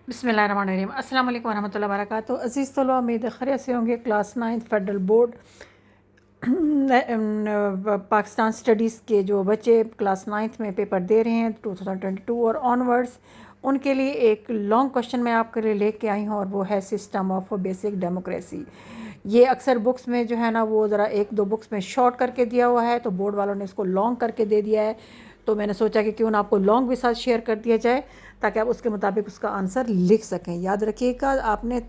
बिस्मिल्लाहिर्रहमानिर्रहीम। अस्सलाम वालेकुम वरहमतुल्लाहि वबरकातुहू। अज़ीज़ तलबा, उम्मीद है खैरियत से होंगे। Class 9 federal board Pakistan studies के जो बच्चे क्लास 9 में पेपर दे रहे हैं 2022 और ऑनवर्ड्स, उनके लिए एक लॉन्ग क्वेश्चन मैं आपके लिए लेके आई हूँ और वो है सिस्टम ऑफ बेसिक डेमोक्रेसी। ये अक्सर बुक्स में जो है ना वो ज़रा एक दो बुक्स में शॉर्ट करके दिया हुआ है, तो बोर्ड वालों ने इसको लॉन्ग करके दे दिया है। तो मैंने सोचा कि क्यों ना आपको लॉन्ग भी साथ शेयर कर दिया जाए ताकि आप उसके मुताबिक उसका आंसर लिख सकें। याद रखिएगा, आपने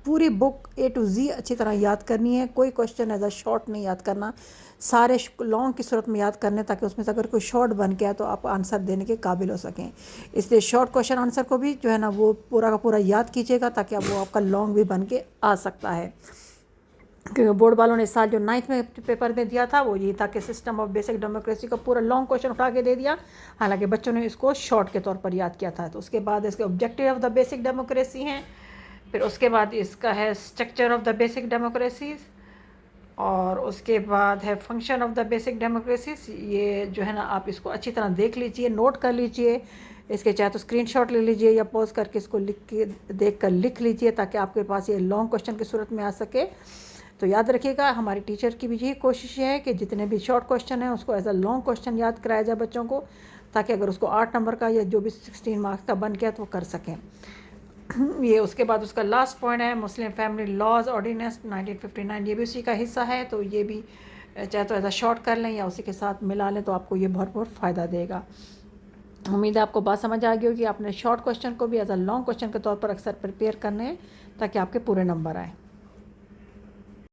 पूरी बुक A to Z अच्छी तरह याद करनी है। कोई क्वेश्चन एज अ शॉर्ट नहीं याद करना, सारे लॉन्ग की सूरत में याद करने, ताकि उसमें से अगर कोई शॉर्ट बन गया तो आप आंसर देने के काबिल हो सकें। इसलिए शॉर्ट क्वेश्चन आंसर को भी जो है ना वो पूरा का पूरा याद कीजिएगा, ताकि अब वो आपका लॉन्ग भी बन के आ सकता है। क्योंकि बोर्ड वालों ने इस साल जो 9th में पेपर में दिया था वो ये था कि सिस्टम ऑफ बेसिक डेमोक्रेसी का पूरा लॉन्ग क्वेश्चन उठा के दे दिया, हालांकि बच्चों ने इसको शॉर्ट के तौर पर याद किया था। तो उसके बाद इसके objective of the basic democracy हैं, फिर उसके बाद इसका है structure of the basic democracies, और उसके बाद है function of the basic democracies. ये जो है ना आप इसको अच्छी तरह देख लीजिए, नोट कर लीजिए, इसके चाहे तो स्क्रीनशॉट ले लीजिए या पॉज करके इसको लिख के देख कर लिख लीजिए, ताकि आपके पास ये लॉन्ग क्वेश्चन की सूरत में आ सके। तो याद रखिएगा, हमारी टीचर की भी यही कोशिश है कि जितने भी शॉर्ट क्वेश्चन हैं उसको एज अ लॉन्ग क्वेश्चन याद कराया जाए बच्चों को, ताकि अगर उसको 8 नंबर का या जो भी 16 मार्क्स का बन गया तो वो कर सकें। ये उसके बाद उसका लास्ट पॉइंट है मुस्लिम फैमिली लॉज ऑर्डिनेंस 1959, ये भी उसी का हिस्सा है। तो ये भी चाहे तो एज अ शॉर्ट कर लें या उसी के साथ मिला लें, तो आपको ये भरपूर फ़ायदा देगा। उम्मीद है आपको बात समझ आ गई होगी। आपने शॉर्ट क्वेश्चन को भी एज अ लॉन्ग क्वेश्चन के तौर पर अक्सर प्रिपेयर करने हैं, ताकि आपके पूरे नंबर आए।